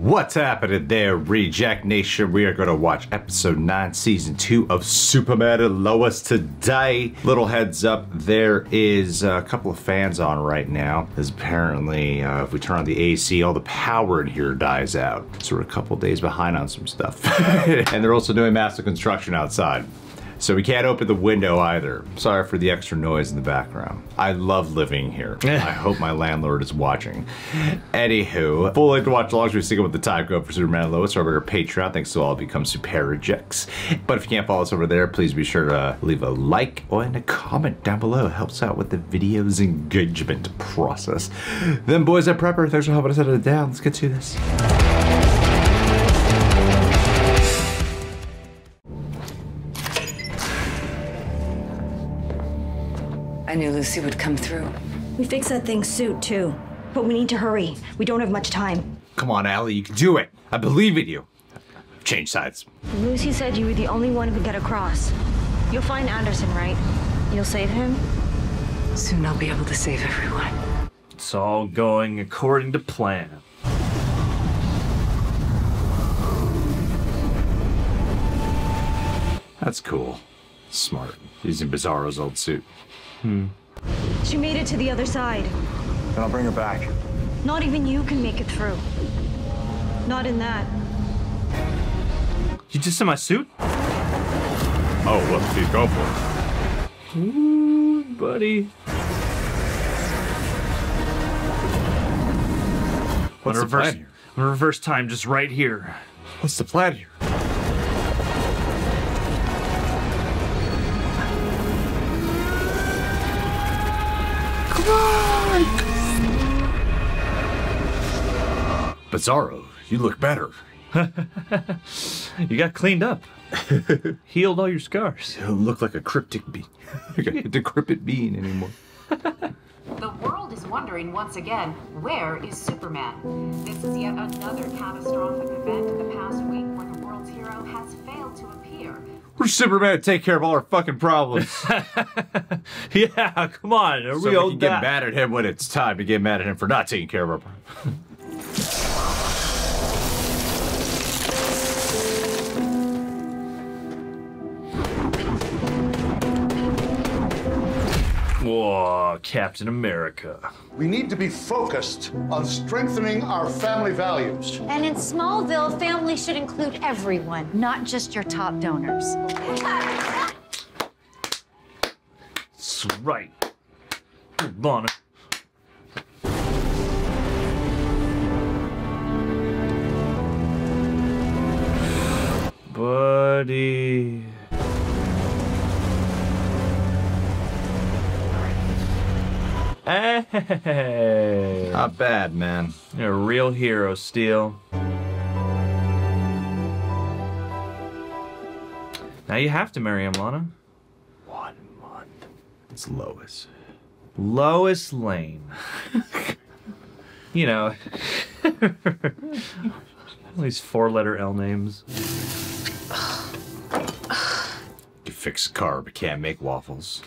What's happening there, Reject Nation? We are going to watch episode 9, season 2 of Superman and Lois today. Little heads up, there is a couple of fans on right now. As apparently, if we turn on the AC, all the power in here dies out. So we're a couple days behind on some stuff. And they're also doing massive construction outside. So we can't open the window either. Sorry for the extra noise in the background. I love living here. I hope my landlord is watching. Anywho, full length to watch alongs, we're sticking with the time code for Superman and Lois over at our Patreon. Thanks to all become super rejects. But if you can't follow us over there, please be sure to leave a like and a comment down below. It helps out with the video's engagement process. Then boys at Prepper, thanks for helping us edit it down. Let's get to this. I knew Lucy would come through. We fixed that thing's suit, too. But we need to hurry. We don't have much time. Come on, Ali, you can do it. I believe in you. Change sides. Lucy said you were the only one who could get across. You'll find Anderson, right? You'll save him? Soon I'll be able to save everyone. It's all going according to plan. That's cool. Smart. Using Bizarro's old suit. She made it to the other side. Then I'll bring her back. Not even you can make it through. Not in that. You just in my suit? Oh, well, please go for it. Ooh, buddy. What's the plan here? I'm gonna reverse time just right here. What's the plan here? Bizarro, you look better. You got cleaned up. Healed all your scars. You don't look like a cryptic being. You're a decrepit being anymore. The world is wondering once again, where is Superman? This is yet another catastrophic event in the past week where the world's hero has failed to appear. Where's Superman to take care of all our fucking problems? Yeah, come on. So we can get mad at him when it's time to get mad at him for not taking care of our problems. Whoa, Captain America. We need to be focused on strengthening our family values. And in Smallville, family should include everyone, not just your top donors. That's right. Lana. Buddy. Hey! Not bad, man. You're a real hero, Steel. Now you have to marry him, Lana. 1 month. It's Lois. Lois Lane. You know, these 4-letter L names. You fix a car, but can't make waffles.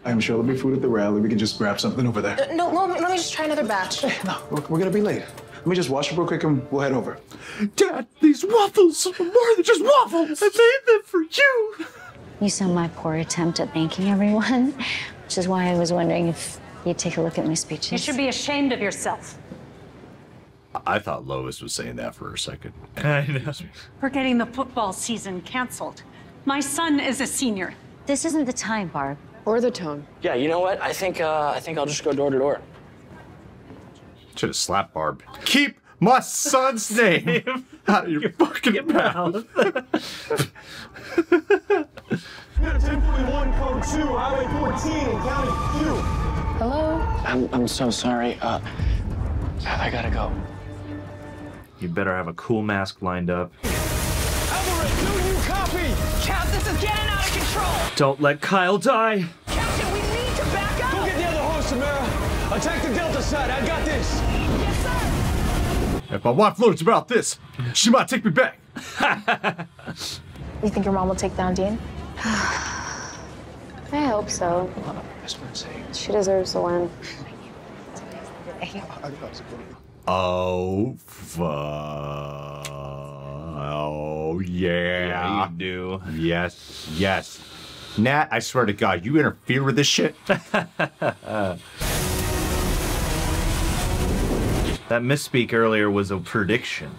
I'm sure there'll be food at the rally. We can just grab something over there. No, let me just try another batch. No, we're gonna be late. Let me just wash up real quick and we'll head over. Dad, these waffles are more than just waffles. I made them for you. You saw my poor attempt at thanking everyone, which is why I was wondering if you'd take a look at my speeches. You should be ashamed of yourself. I thought Lois was saying that for a second. I know. We're getting the football season canceled. My son is a senior. This isn't the time, Barb. Or the tone. Yeah, you know what? I think I'll just go door to door. Should have slapped Barb. Keep my son's name out of your fucking mouth. 10.1 code 2, highway 14 in county Q. Hello? I'm so sorry. I gotta go. You better have a cool mask lined up. Everett, do you copy? Cap, this is getting out of control. Don't let Kyle die. Captain, we need to back up. Go get the other horse, Samara. Attack the Delta side. I got this. Yes, sir. If my wife learns about this, she might take me back. You think your mom will take down Dean? I hope so. She deserves to win. Oh, fuck. yeah. Yeah, you do. Yes, yes. Nat, I swear to God, you interfere with this shit? That misspeak earlier was a prediction.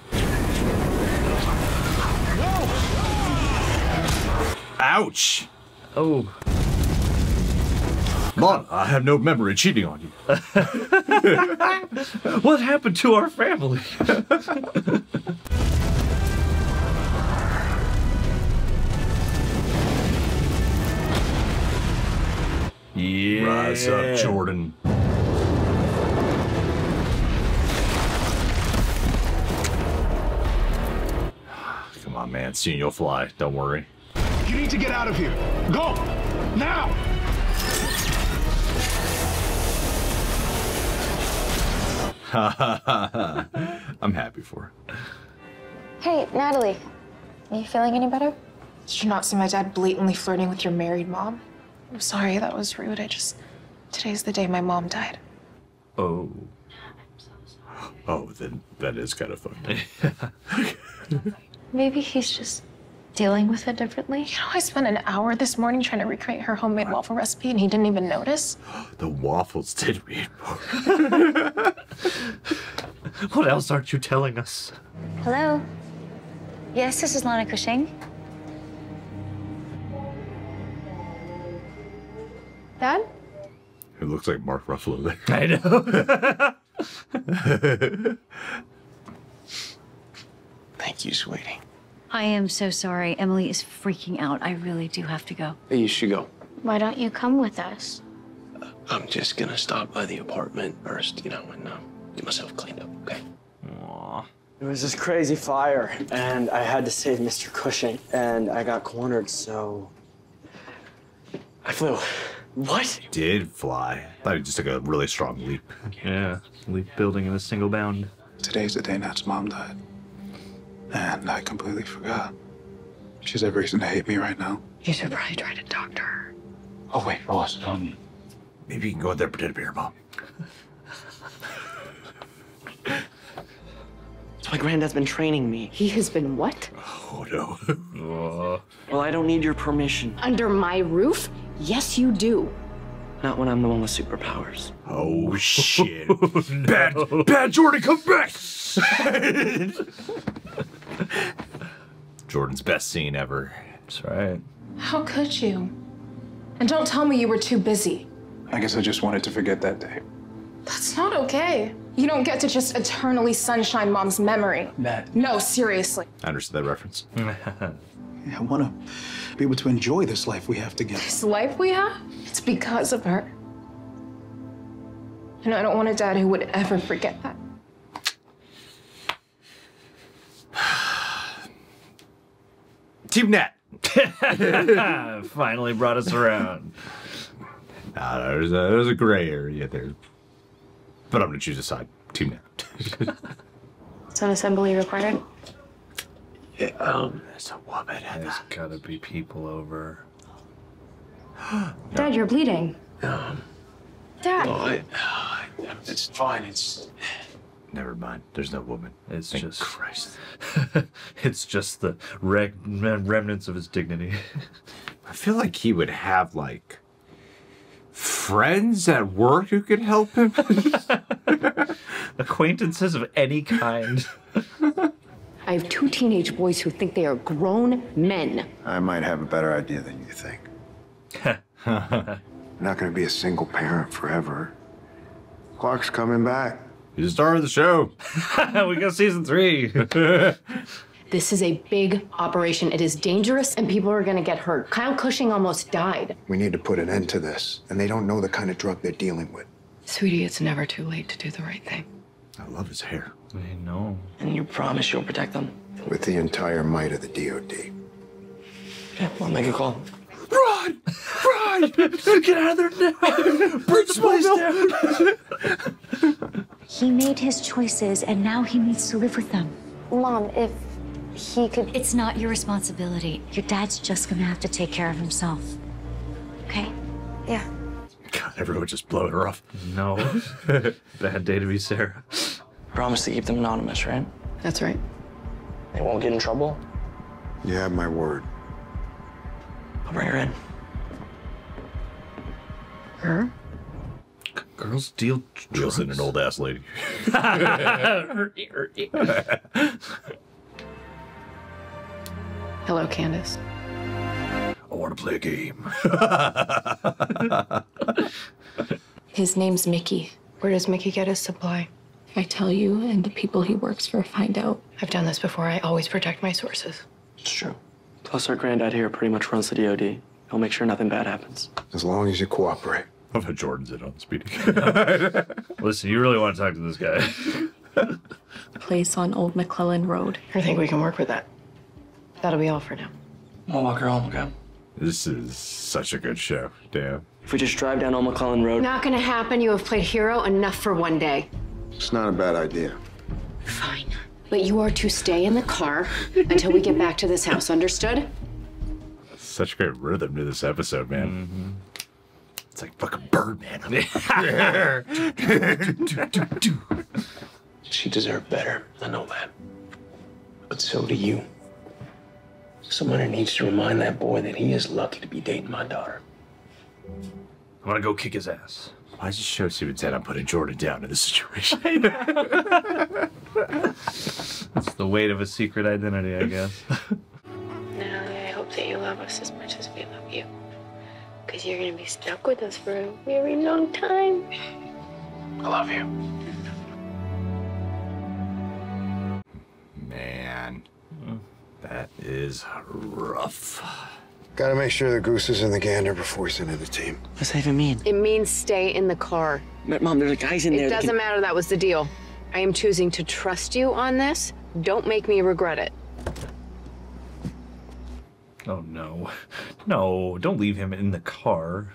Ouch! Oh. Lana, I have no memory of cheating on you. What happened to our family? Yeah. Rise up, Jordan. Come on, man. Soon you'll fly. Don't worry. You need to get out of here. Go! Now! I'm happy for her. Hey, Natalie. Are you feeling any better? Did you not see my dad blatantly flirting with your married mom? I'm sorry, that was rude. Today's the day my mom died. Oh. Oh, then that is kind of funny. Maybe he's just dealing with it differently. You know, I spent an hour this morning trying to recreate her homemade waffle recipe and he didn't even notice. The waffles did read more. What else aren't you telling us? Hello? Yes, this is Lana Cushing. Dad? It looks like Mark Ruffalo there. I know. Thank you, sweetie. I am so sorry. Emily is freaking out. I really do have to go. Hey, you should go. Why don't you come with us? I'm just gonna stop by the apartment first, you know, and get myself cleaned up, okay? Aww. It was this crazy fire, and I had to save Mr. Cushing, and I got cornered, so I flew. What? Did fly. Thought he just took a really strong leap. Yeah, leap building in a single bound. Today's the day Nat's mom died. And I completely forgot. She's have reason to hate me right now. You should probably try to talk to her. Oh, wait, Lois. Maybe you can go in there and pretend to be her mom. That's why Granddad's been training me. He has been what? Oh, no. Well, I don't need your permission. Under my roof? Yes, you do. Not when I'm the one with superpowers. Oh, shit. Bad Jordan, come back! Jordan's best scene ever. That's right. How could you? And don't tell me you were too busy. I guess I just wanted to forget that day. That's not okay. You don't get to just eternally sunshine Mom's memory. Nat. No, seriously. I understood that reference. Yeah, I want to be able to enjoy this life we have together. This life we have, it's because of her. And I don't want a dad who would ever forget that. Team Nat. Finally brought us around. No, there's a gray area there. But I'm going to choose a side. Team Nat. Is an assembly required? Yeah, There's a woman. There's gotta be people over. Dad, you're bleeding. Dad. Oh, It's fine. It's... Never mind. There's no woman. It's Thank just Christ. It's just the remnants of his dignity. I feel like he would have, like, friends at work who could help him. Acquaintances of any kind. I have 2 teenage boys who think they are grown men. I might have a better idea than you think. I'm not going to be a single parent forever. Clark's coming back. He's the star of the show. We got season 3. This is a big operation. It is dangerous and people are gonna get hurt. Kyle Cushing almost died. We need to put an end to this, and they don't know the kind of drug they're dealing with. Sweetie, it's never too late to do the right thing. I love his hair. I know. And you promise you'll protect them? With the entire might of the DOD. Yeah, I'll make a call. Run! Run! Get out of there now! Bring the place down! He made his choices, and now he needs to live with them. Mom, if he could... It's not your responsibility. Your dad's just gonna have to take care of himself. Okay? Yeah. God, everyone just blowing her off. No. Bad day to be Sarah. Promise to keep them anonymous, right? That's right. They won't get in trouble? You have my word. I'll bring her in. Her? Girls deal drugs. In an old ass lady. Hello, Candace. I want to play a game. His name's Mickey. Where does Mickey get his supply? If I tell you and the people he works for find out. I've done this before. I always protect my sources. It's true. Plus, our granddad here pretty much runs the DOD. He'll make sure nothing bad happens. As long as you cooperate. I love how Jordan's in on speeding. Listen, you really want to talk to this guy. Place on Old McClellan Road. I think we can work with that. That'll be all for now. I'll walk her home, okay? This is such a good show. Damn. If we just drive down Old McClellan Road. Not gonna happen. You have played hero enough for one day. It's not a bad idea. Fine. But you are to stay in the car until we get back to this house, understood? Such great rhythm to this episode, man. It's like fucking Birdman. Yeah. She deserved better. I know that. But so do you. Someone who needs to remind that boy that he is lucky to be dating my daughter. I'm gonna go kick his ass. Why does this show seem intent on putting Jordan down in this situation? That's the weight of a secret identity, I guess. Natalie, I hope that you love us as much as we love you. Because you're going to be stuck with us for a very long time. I love you. Man, that is rough. Gotta make sure the goose is in the gander before sending the team. What's that even mean? It means stay in the car. Mom, there's guys in there. It doesn't matter. That was the deal. I am choosing to trust you on this. Don't make me regret it. Oh, no. No, don't leave him in the car.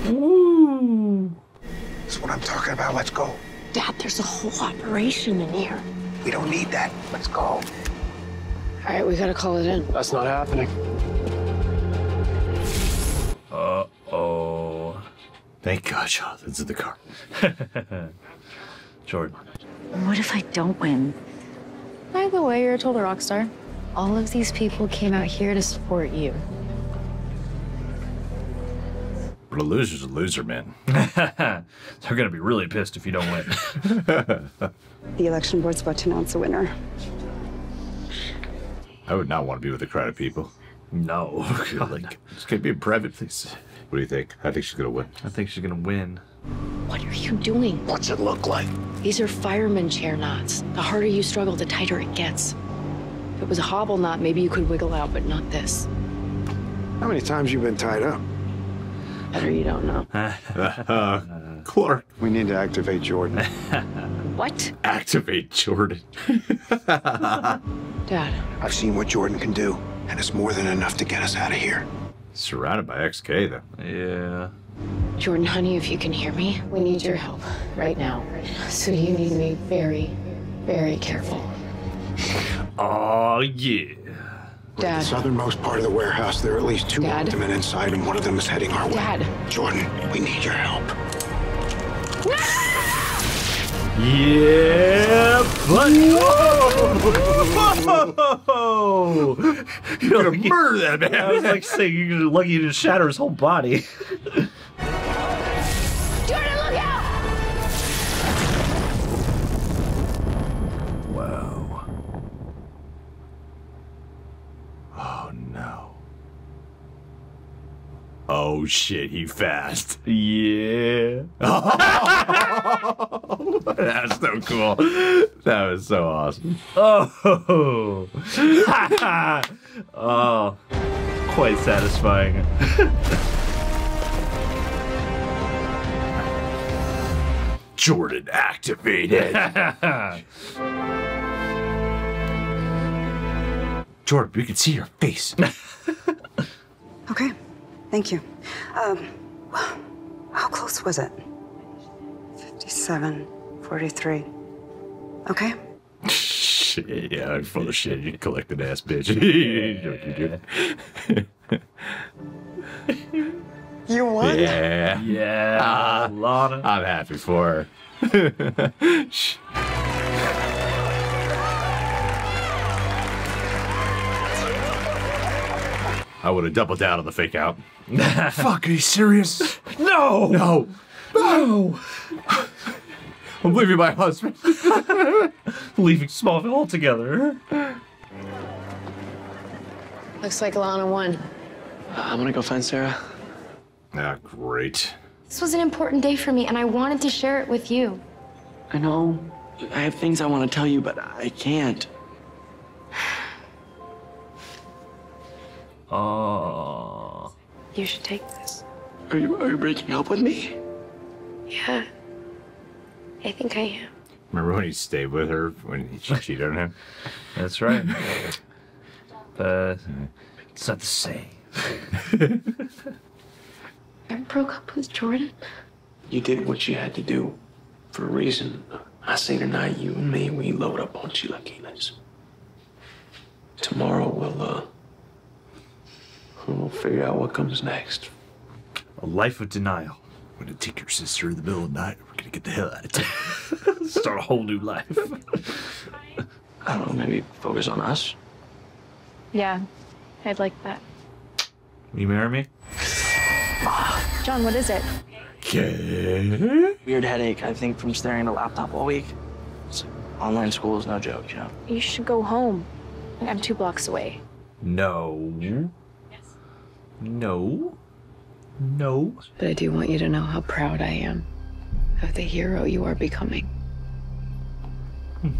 Ooh. That's what I'm talking about. Let's go. Dad, there's a whole operation in here. We don't need that. Let's go. All right, we gotta call it in. That's not happening. Uh-oh. Thank God Jonathan's in the car. Jordan. What if I don't win? By the way, you're a total rock star. All of these people came out here to support you. But a loser's a loser, man. They're gonna be really pissed if you don't win. The election board's about to announce a winner. I would not want to be with a crowd of people. No. Like, just can be in private, please. What do you think? I think she's gonna win. I think she's gonna win. What are you doing? What's it look like? These are fireman chair knots. The harder you struggle, the tighter it gets. If it was a hobble knot, maybe you could wiggle out, but not this. How many times you been tied up? Better you don't know. Clark. We need to activate Jordan. What? Activate Jordan. Dad. I've seen what Jordan can do, and it's more than enough to get us out of here. Surrounded by XK, though. Yeah. Jordan, honey, if you can hear me, we need your help right now. So you need to be very, very careful. Oh, yeah. Dad. The southernmost part of the warehouse, there are at least two Ultimate inside, and one of them is heading our way. Dad. Jordan, we need your help. Yeah, buddy. Whoa! You're gonna murder that man. I was like saying, you're lucky you didn't shatter his whole body. Jordan, look out! Wow. Oh no. Oh shit, he fast. Yeah. That's so cool. That was so awesome. Oh. Oh. Quite satisfying. Jordan activated. Jordan, we can see your face. Okay, thank you. How close was it? 57, 43. Okay. Shit, yeah, I'm full of shit. You collected ass bitch. You won? Yeah. Yeah. Lana. I'm happy for her. I would have doubled down on the fake out. Fuck, are you serious? No! No! No! I'm leaving my husband. Leaving Smallville altogether. Looks like Lana won. I'm gonna go find Sarah. Ah, great. This was an important day for me, and I wanted to share it with you. I know. I have things I want to tell you, but I can't. Oh. You should take this. Are you breaking up with me? Yeah. I think I am. Remember when he stayed with her when she cheated on him? That's right. But it's not the same. I broke up with Jordan. You did what you had to do for a reason. I say tonight, you and me, we load up on chilaquiles. Tomorrow we'll figure out what comes next. A life of denial. I'm gonna take your sister in the middle of the night. We're gonna get the hell out of town. Start a whole new life. I don't know, maybe focus on us? Yeah, I'd like that. Will you marry me? John, what is it? Weird headache, I think, from staring at a laptop all week. Online school is no joke, you know? You should go home. I'm 2 blocks away. No. No. No. But I do want you to know how proud I am of the hero you are becoming.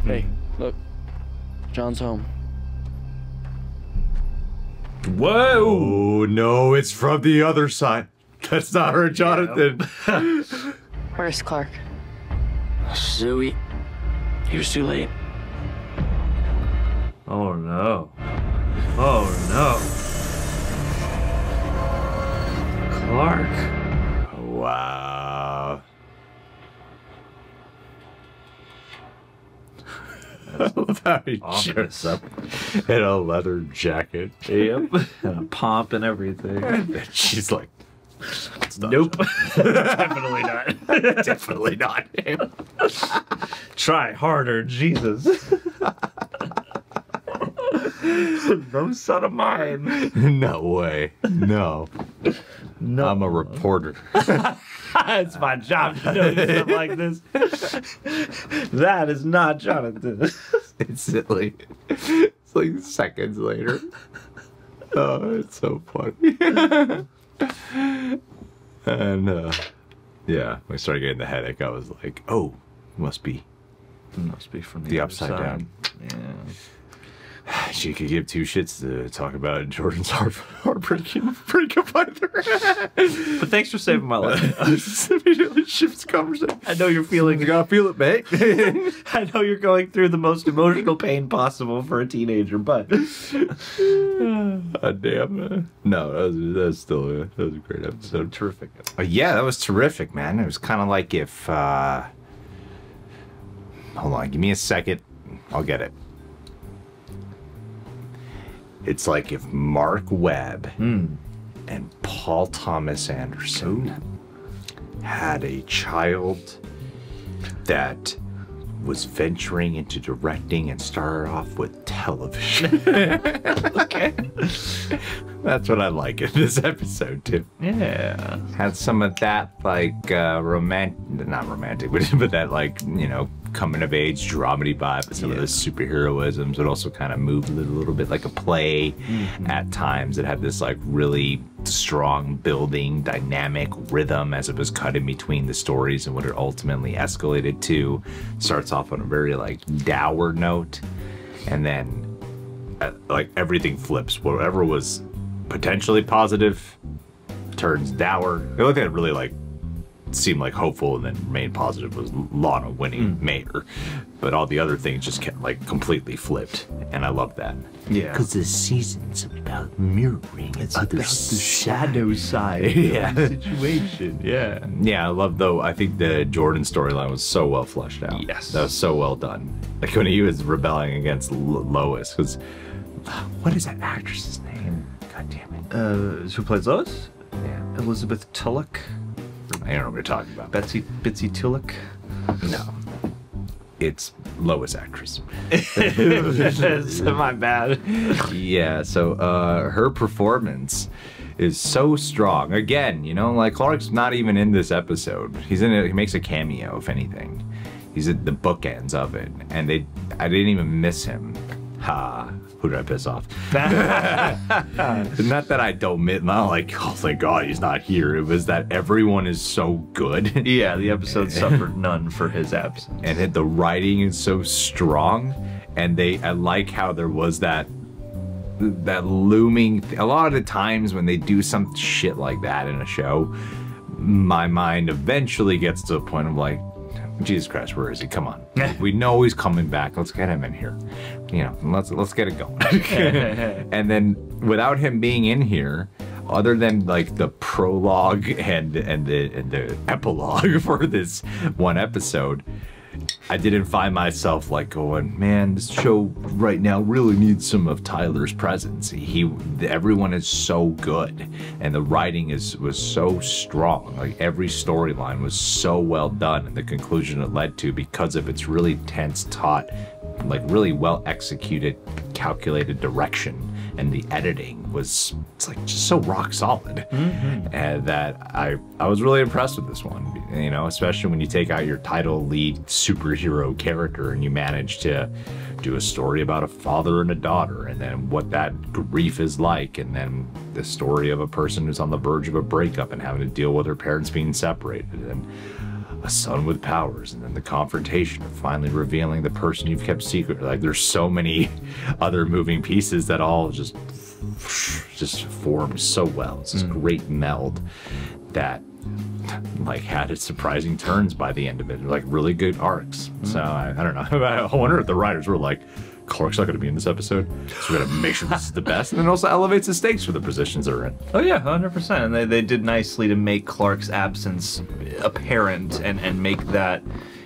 Hey, look. John's home. Whoa! Oh, no, it's from the other side. That's not her, Jonathan. Where's Clark? Suey. He was too late. Oh no. Oh no. Clark. Wow. I love how he shows up in a leather jacket. Yep. And a pomp and everything. And she's like, nope. Definitely not. Definitely not him. Try harder, Jesus. No son of mine. No way. No. No. I'm a reporter. It's my job to know stuff like this. That is not Jonathan. Instantly. It's like seconds later. Oh, it's so funny. And yeah, when I started getting the headache, I was like, oh, must be from the upside down. Yeah. She could give 2 shits to talk about Jordan's heartbreaking breakup either. But thanks for saving my life. Just immediately shifts conversation. I know you're feeling. You gotta feel it, mate. I know you're going through the most emotional pain possible for a teenager, but damn. No, that was still that was a great episode. Terrific. Yeah, that was terrific, man. It was kind of like if. Hold on, give me a second. I'll get it. It's like if Mark Webb and Paul Thomas Anderson had a child that was venturing into directing and started off with television. Okay. That's what I like in this episode, too. Yeah. Had some of that, like, not romantic, but that, like, you know, coming of age dramedy vibe, but some of the superheroisms would also kind of move a little bit like a play at times. It had this like really strong building dynamic rhythm as it was cut in between the stories and what it ultimately escalated to. Starts off on a very like dour note, and then like everything flips. Whatever was potentially positive turns dour. The only thing that really like seemed like hopeful and then remained positive was Lana winning mayor, but all the other things just kept like completely flipped, and I love that. Yeah, because the season's about mirroring. It's about the shadow side of the situation. Yeah, I love though. I think the Jordan storyline was so well fleshed out. Yes, that was so well done. Like when he was rebelling against Lois, because what is that actress's name? God damn it. Who plays Lois? Yeah, Elizabeth Tulloch. I don't know what you're talking about. Bitsy Tulloch? No. it's Lois actress. My bad. Yeah, so her performance is so strong. Again, you know, like Clark's not even in this episode. He's in it. He makes a cameo, if anything. He's at the bookends of it, and I didn't even miss him. Ha! Who did I piss off? Not that I don't admit, not like, oh thank God he's not here. It was that everyone is so good. Yeah, the episode suffered none for his absence. And the writing is so strong, and I like how there was that looming. A lot of the times when they do some shit like that in a show, my mind eventually gets to a point of like, Jesus Christ, where is he? Come on. We know he's coming back. Let's get him in here. You know, let's get it going. And then without him being in here, other than like the prologue and the epilogue for this one episode, I didn't find myself like going, man, this show right now really needs some of Tyler's presence. Everyone is so good, and the writing was so strong. Like every storyline was so well done, and the conclusion it led to, because of its really tense, taut, like really well executed, calculated direction, and the editing it's like just so rock solid. And that I was really impressed with this one, you know, especially when you take out your title lead superhero character and you manage to do a story about a father and a daughter, and then what that grief is like, and then the story of a person who's on the verge of a breakup and having to deal with their parents being separated, and a son with powers, and then the confrontation of finally revealing the person you've kept secret. Like there's so many other moving pieces that all just formed so well. It's this great meld that like had its surprising turns by the end of it, like really good arcs. So I don't know. I wonder if the writers were like, Clark's not going to be in this episode, so we got to make sure this is the best, and it also elevates the stakes for the positions they're in. Oh yeah, 100%. And they did nicely to make Clark's absence apparent and make that.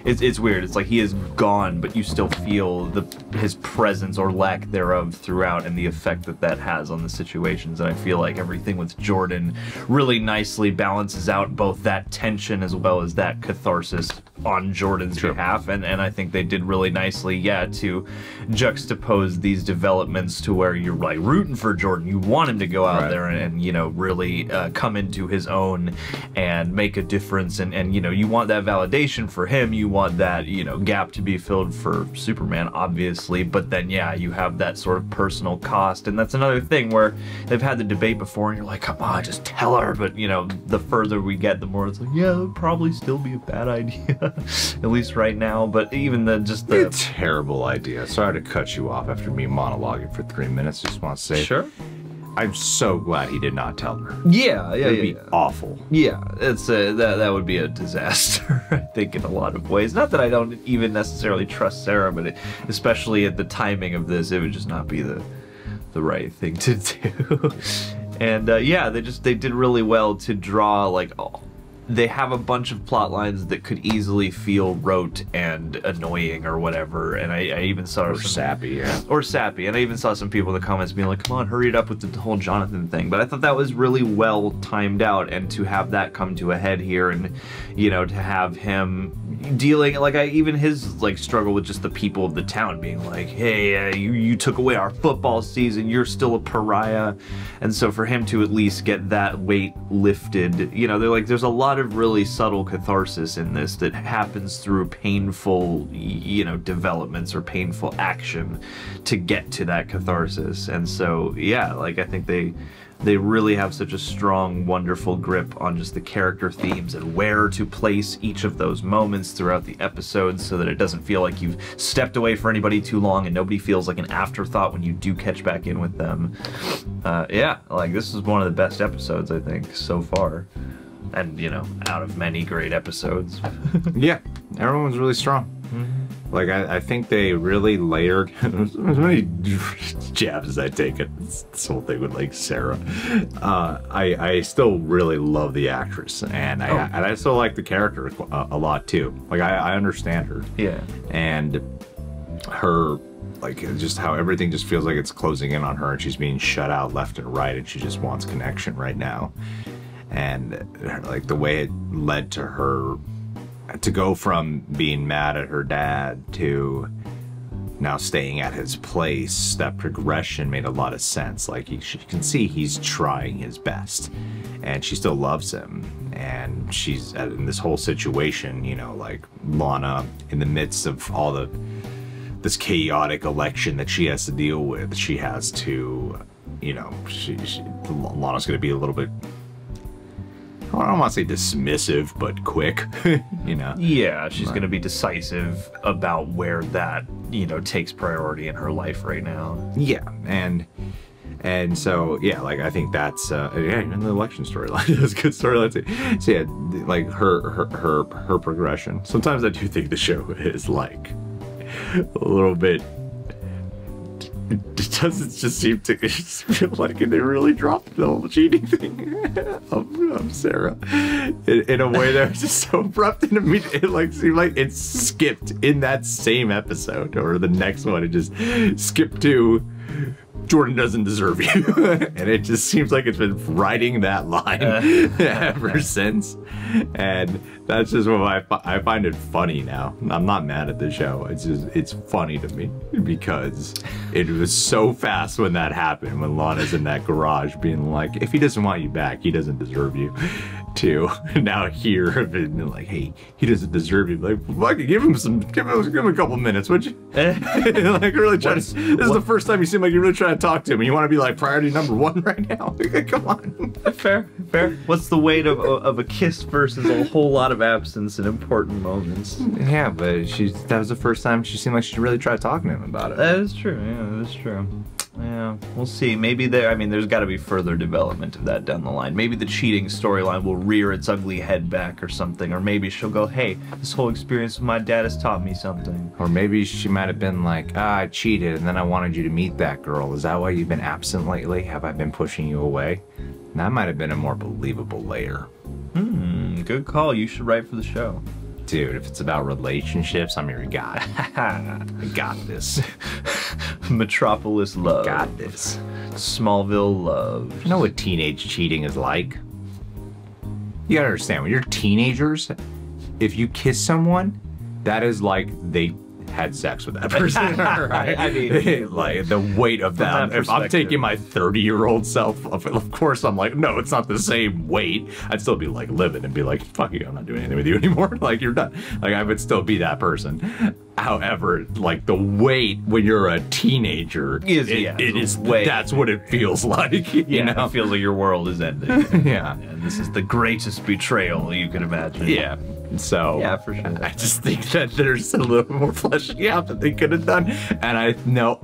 It's weird. It's like he is gone, but you still feel his presence or lack thereof throughout, and the effect that has on the situations. And I feel like everything with Jordan really nicely balances out both that tension as well as that catharsis on Jordan's behalf. And I think they did really nicely, yeah, to juxtapose these developments to where you're like rooting for Jordan. You want him to go out there and you know, really come into his own and make a difference. And you know, you want that validation for him. You want that, you know, gap to be filled for Superman, obviously, but then yeah, you have that sort of personal cost. And that's another thing where they've had the debate before and you're like, come on, just tell her. But you know, the further we get, the more it's like, yeah, it would probably still be a bad idea, at least right now. But even a terrible idea. Sorry to cut you off after me monologuing for 3 minutes. Just want to say, sure, I'm so glad he did not tell her. Yeah, it'd be awful. Yeah, it's that would be a disaster, I think, in a lot of ways. Not that I don't even necessarily trust Sarah, but especially at the timing of this, it would just not be the right thing to do. And yeah, they did really well to draw like. They have a bunch of plot lines that could easily feel rote and annoying or whatever, and I even saw sappy, yeah. Or sappy, and I even saw some people in the comments being like, come on, hurry it up with the whole Jonathan thing. But I thought that was really well timed out, and to have that come to a head here, and you know, to have him dealing, like even his like struggle with just the people of the town being like, hey, you took away our football season, you're still a pariah. And so for him to at least get that weight lifted, you know, they're like, there's a lot of really subtle catharsis in this that happens through painful, you know, developments or painful action to get to that catharsis. And so yeah, like I think they really have such a strong, wonderful grip on just the character themes and where to place each of those moments throughout the episodes so that it doesn't feel like you've stepped away for anybody too long and nobody feels like an afterthought when you do catch back in with them. Yeah, like this is one of the best episodes, I think, so far. And, you know, out of many great episodes. Yeah, everyone's really strong. Like, I think they really layered as many jabs as I take at this whole thing with, like, Sarah. I still really love the actress, and I still like the character a lot, too. Like, I understand her. Yeah. And her, like, just how everything just feels like it's closing in on her, and she's being shut out left and right, and she just wants connection right now. And, like, the way it led to her to go from being mad at her dad to now staying at his place, that progression made a lot of sense. Like, she can see he's trying his best, and she still loves him. And she's in this whole situation, you know, like Lana, in the midst of all this chaotic election that she has to deal with, she has to, you know, Lana's going to be a little bit, I don't want to say dismissive, but quick, you know? Yeah, she's going to be decisive about where that, you know, takes priority in her life right now. Yeah, and so, yeah, like, I think that's, yeah, and the election storyline is a good storyline. So, yeah, like, her progression. Sometimes I do think the show is, like, a little bit, it doesn't just seem to feel like they really dropped the whole cheating thing of Sarah in a way that was just so abrupt and immediate. It like seemed like it skipped in that same episode or the next one. It just skipped to Jordan doesn't deserve you. And it just seems like it's been riding that line ever since. And that's just what I find it funny now. I'm not mad at the show. It's just, it's funny to me because it was so fast when that happened, when Lana's in that garage being like, if he doesn't want you back, he doesn't deserve you. To now here, been like, hey, he doesn't deserve you. Like, fucking give him a couple minutes, would you? Like, really try to, this is the first time you seem like you're really trying to talk to him and you want to be like priority #1 right now. Come on. Fair. What's the weight of a kiss versus a whole lot of absence in important moments? Yeah, but that was the first time she seemed like she really tried talking to him about it. That is true. Yeah, that is true. Yeah, we'll see. Maybe there's got to be further development of that down the line. Maybe the cheating storyline will rear its ugly head back or something. Or maybe she'll go, hey, this whole experience with my dad has taught me something. Or maybe she might have been like, I cheated and then I wanted you to meet that girl. Is that why you've been absent lately? Have I been pushing you away? And that might have been a more believable layer. Good call. You should write for the show. Dude, if it's about relationships, I'm your guy. I got this. Metropolis love. Got this. Smallville love. You know what teenage cheating is like? You gotta understand, when you're teenagers, if you kiss someone, that is like they had sex with that person. Right? I mean, like the weight of that. If I'm taking my 30-year-old self, of course I'm like, no, it's not the same weight. I'd still be like living and be like, fuck you, I'm not doing anything with you anymore. Like, you're done. Like, I would still be that person. However, like the weight when you're a teenager, that's what it feels like. You know? It feels like your world is ending. Yeah. And this is the greatest betrayal you can imagine. Yeah. So yeah, for sure. I just think that there's a little more fleshing out that they could have done, and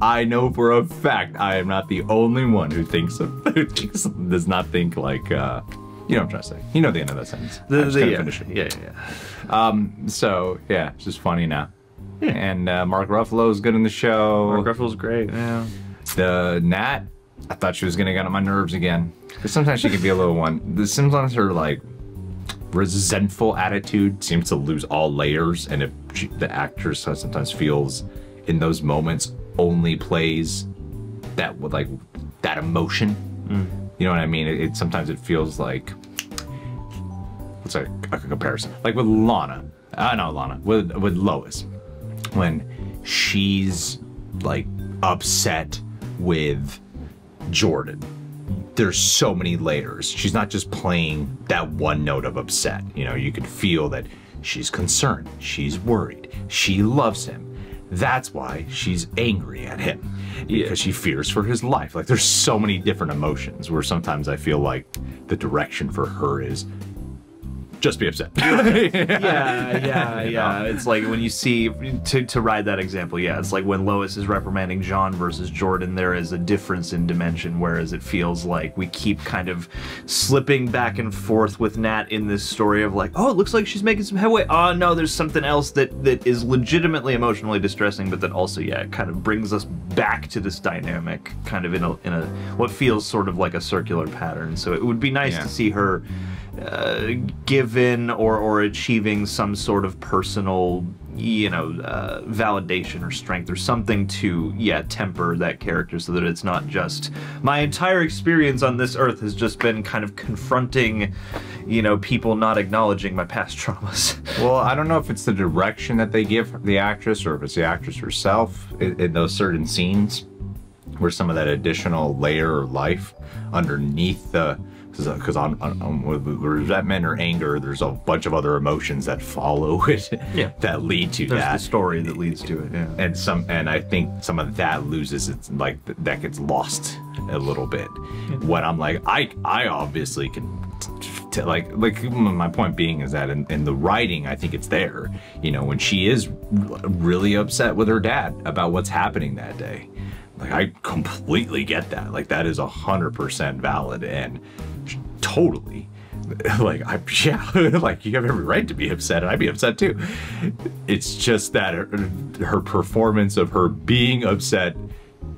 I know for a fact I am not the only one who does not think like you know what I'm trying to say. You know the end of that sentence. Finish it. Yeah. So yeah, it's just funny now. Yeah. And Mark Ruffalo's good in the show. Mark Ruffalo's great. Yeah. The Nat, I thought she was gonna get on my nerves again, because sometimes she can be a little one. Sometimes her like resentful attitude seems to lose all layers, and if the actress sometimes feels in those moments only plays that with like that emotion, you know what I mean? Sometimes it feels like, what's a comparison? Like with Lana, with Lois, when she's like upset with Jordan. There's so many layers. She's not just playing that one note of upset. You know, you could feel that she's concerned, she's worried, she loves him. That's why she's angry at him, because she fears for his life. Like, there's so many different emotions where sometimes I feel like the direction for her is just be upset. Yeah. It's like when you see, to ride that example, yeah, it's like when Lois is reprimanding John versus Jordan, there is a difference in dimension, whereas it feels like we keep kind of slipping back and forth with Nat in this story of like, oh, it looks like she's making some headway. Oh no, there's something else that is legitimately emotionally distressing, but that also, yeah, it kind of brings us back to this dynamic kind of in a what feels sort of like a circular pattern. So it would be nice to see her given or achieving some sort of personal you know, validation or strength or something to, yeah, temper that character so that it's not just my entire experience on this earth has just been kind of confronting, you know, people not acknowledging my past traumas. Well, I don't know if it's the direction that they give the actress or if it's the actress herself in those certain scenes where some of that additional layer of life underneath the, because on resentment or anger, there's a bunch of other emotions that follow it, yeah, that lead to there's that. the story that leads to it, yeah. And I think some of that loses its, like, that gets lost a little bit. Yeah. When I'm like, I obviously can, like my point being is that in the writing, I think it's there. You know, when she is really upset with her dad about what's happening that day. Like, I completely get that. Like, that is 100% valid and totally, like, yeah, like, you have every right to be upset, and I'd be upset too. It's just that her performance of her being upset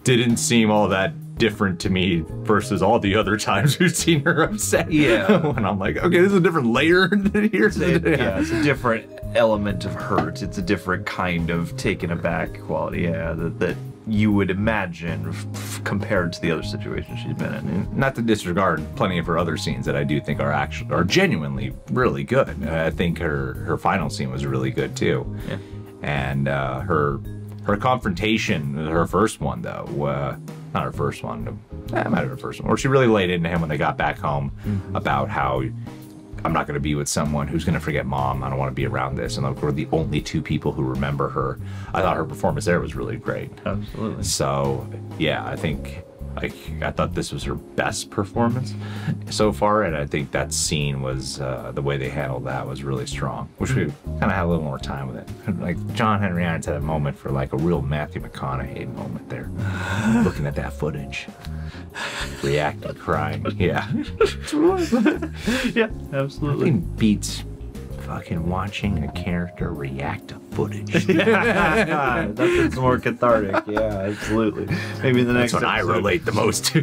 didn't seem all that different to me versus all the other times we've seen her upset. Yeah. When I'm like, okay, there's a different layer here. Yeah, it's a different element of hurt. It's a different kind of taken aback quality, yeah, that you would imagine compared to the other situations she's been in. Not to disregard plenty of her other scenes that I do think are genuinely really good. I think her final scene was really good too. Yeah. And her confrontation, her first one though, not her first one, might have been her first one, where she really laid into him when they got back home about how I'm not going to be with someone who's going to forget mom. I don't want to be around this. And like, we're the only two people who remember her. I thought her performance there was really great. Absolutely. So, yeah, I think, like, I thought this was her best performance so far. And I think that scene was, the way they handled that was really strong. Wish we kind of had a little more time with it. Like, John Henry Irons had a moment for, like, a real Matthew McConaughey moment there. Looking at that footage. Reacting, crying, yeah. Yeah, absolutely. Nothing beats fucking watching a character react to footage. Nothing's more cathartic. Yeah, absolutely. Maybe the next That's what episode, I relate the most to.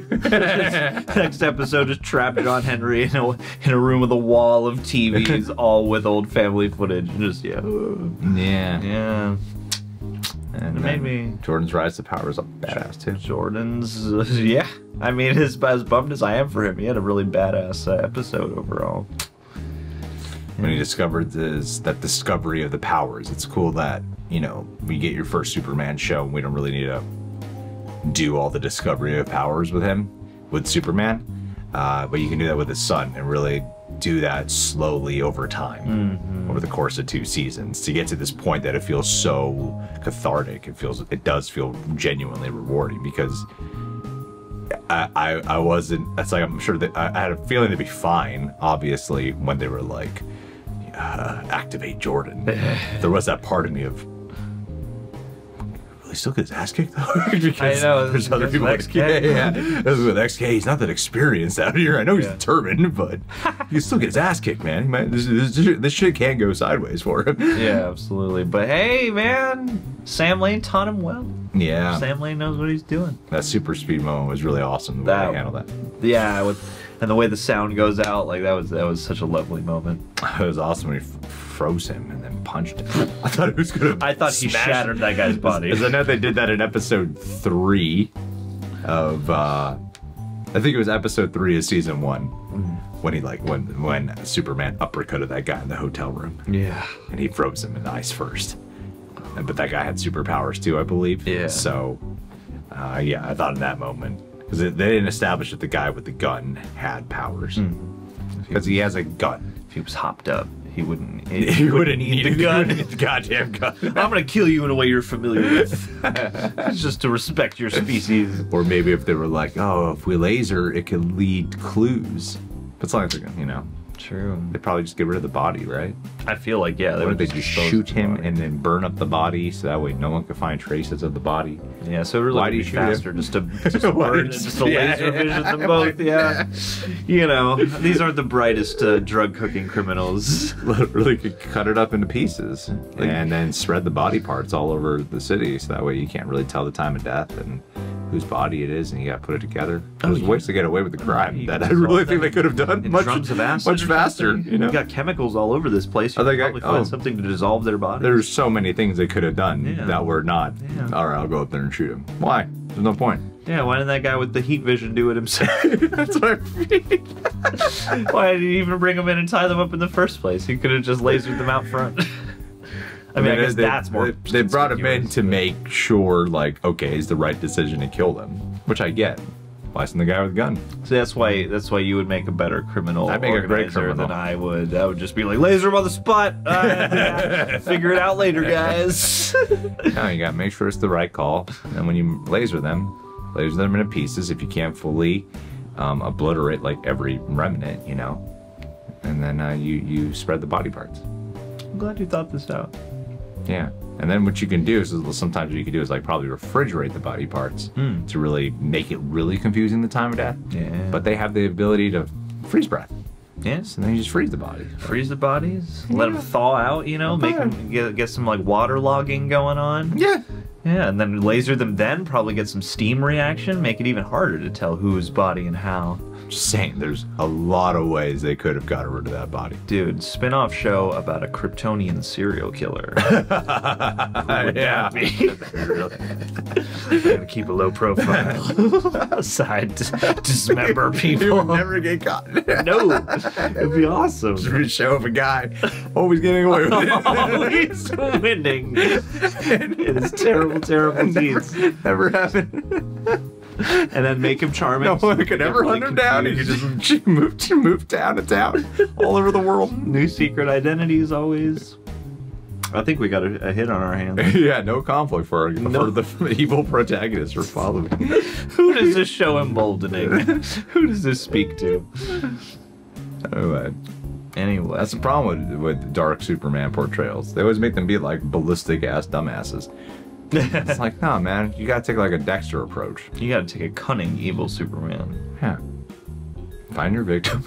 Next episode, just trap John Henry in a room with a wall of TVs, all with old family footage. Just yeah. Yeah. And it made me. Jordan's Rise to Power is a badass too. Jordan's, yeah. I mean, as bummed as I am for him, he had a really badass episode overall. When he discovered that discovery of the powers, it's cool that, you know, we get your first Superman show and we don't really need to do all the discovery of powers with him, with Superman. But you can do that with his son and really do that slowly over time, over the course of 2 seasons, to get to this point that it feels so cathartic. It does feel genuinely rewarding, because I wasn't, it's like, I'm sure that I had a feeling to be fine, obviously, when they were like, activate Jordan. There was that part of me of, he still get his ass kicked though? Because I know, there's other people with XK. Yeah. With XK, he's not that experienced out here. I know he's determined, but he can still get his ass kicked, man. He might, this shit can go sideways for him. Yeah, absolutely. But hey, man, Sam Lane taught him well. Yeah. Sam Lane knows what he's doing. That super speed moment was really awesome, the way they handled that. Yeah, and the way the sound goes out, like that was such a lovely moment. It was awesome when he froze him and then punched him. I thought it was gonna. I thought he shattered that guy's body. Because I know they did that in episode 3 of I think it was episode 3 of season 1, when he when Superman uppercutted that guy in the hotel room. Yeah, and he froze him in the ice first. But that guy had superpowers too, I believe. Yeah. So, yeah, I thought in that moment, because they didn't establish that the guy with the gun had powers, because he has a gun. If he was hopped up, he wouldn't. He wouldn't need a gun. The goddamn gun. I'm gonna kill you in a way you're familiar with, just to respect your species. Or maybe if they were like, oh, if we laser, it could lead clues. But it's like, you know. True. They'd probably just get rid of the body, right? I feel like, yeah. They would just shoot him and then burn up the body, so that way no one could find traces of the body. Yeah, so it really would be faster just to burn, just to laser vision them both, yeah. You know, these aren't the brightest drug cooking criminals. Literally could cut it up into pieces and then spread the body parts all over the city, so that way you can't really tell the time of death and whose body it is, and you got to put it together. There's ways to get away with the crime that I really think they could have done much faster. You know, you got chemicals all over this place. You could probably find something to dissolve their body. There's so many things they could have done that were not. All right, I'll go up there and shoot him. Why? There's no point. Yeah, why didn't that guy with the heat vision do it himself? That's what I mean. Why did he even bring them in and tie them up in the first place? He could have just lasered them out front. I mean, I guess that's more. They brought him in to make sure, like, okay, it's the right decision to kill them, which I get. Why isn't the guy with a gun? So that's why you would make a better criminal. I'd make a great criminal than I would. I would just be like, laser him on the spot. Figure it out later, guys. No, you gotta make sure it's the right call. And when you laser them into pieces if you can't fully obliterate like every remnant, you know. And then you spread the body parts. I'm glad you thought this out. Yeah. And then what you can do is sometimes what you can do is like probably refrigerate the body parts to really make it really confusing the time of death. Yeah. But they have the ability to freeze breath. Yes. And then you just freeze the bodies. Freeze the bodies. Let them thaw out, you know, make them get some like water logging going on. Yeah. Yeah, and then laser them then, probably get some steam reaction, make it even harder to tell whose body and how. Just saying, there's a lot of ways they could have gotten rid of that body. Dude, spin-off show about a Kryptonian serial killer. Would that be? Gotta keep a low profile. Aside to dismember people. You would never get caught. No, it'd be awesome. Just a show of a guy always getting away with it. Always winning. It is terrible, terrible deeds. Never happened. And then make him charming. No one could ever hunt him down. He could just move town to town, all over the world. New secret identities always. I think we got a hit on our hands. Yeah, no conflict for the evil protagonist or following. Who does this show emboldening? Who does this speak to? Anyway, that's the problem with dark Superman portrayals. They always make them be like ballistic ass dumbasses. It's like, no, man, you gotta take like a Dexter approach. You gotta take a cunning, evil Superman. Yeah. Find your victim.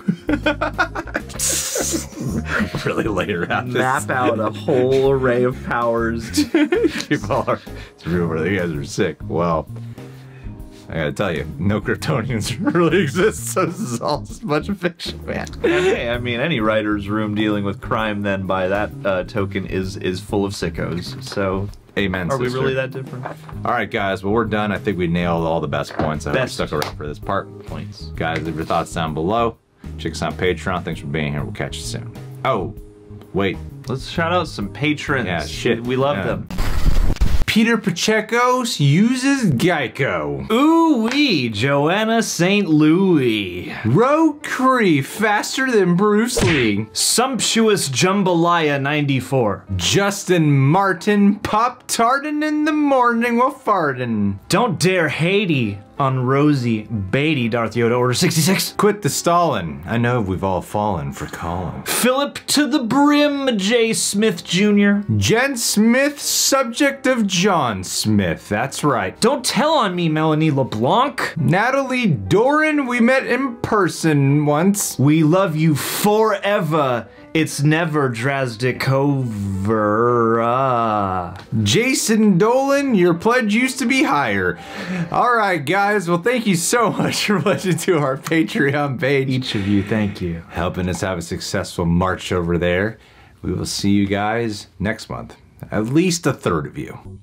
Really lay her out. Map out a whole array of powers. People are, you guys are sick. Well, I gotta tell you, no Kryptonians really exist, so this is all just a bunch of fiction, man. Hey, I mean, any writer's room dealing with crime then by that token is full of sickos, so... Amen, Are we sister. really that different? All right, guys. Well, we're done. I think we nailed all the best points. I hope you stuck around for this part. Points. Guys, leave your thoughts down below. Check us out on Patreon. Thanks for being here. We'll catch you soon. Oh, wait. Let's shout out some patrons. Yeah, shit. We love them. Peter Pacheco uses Geico. Ooh-wee, Joanna St. Louis. Ro Cree, faster than Bruce Lee. Sumptuous Jambalaya 94. Justin Martin, Pop Tartin in the morning while farting. Don't dare Haiti on Rosie Beatty, Darth Yoda, Order 66. Quit the stalling. I know we've all fallen for calling. Philip to the brim, J. Smith Jr. Jen Smith, subject of John Smith. That's right. Don't tell on me, Melanie LeBlanc. Natalie Doran, we met in person once. We love you forever. It's never Drazdikova. Jason Dolan, your pledge used to be higher. All right, guys. Well, thank you so much for pledging to our Patreon page. Each of you, thank you. Helping us have a successful march over there. We will see you guys next month. At least a third of you.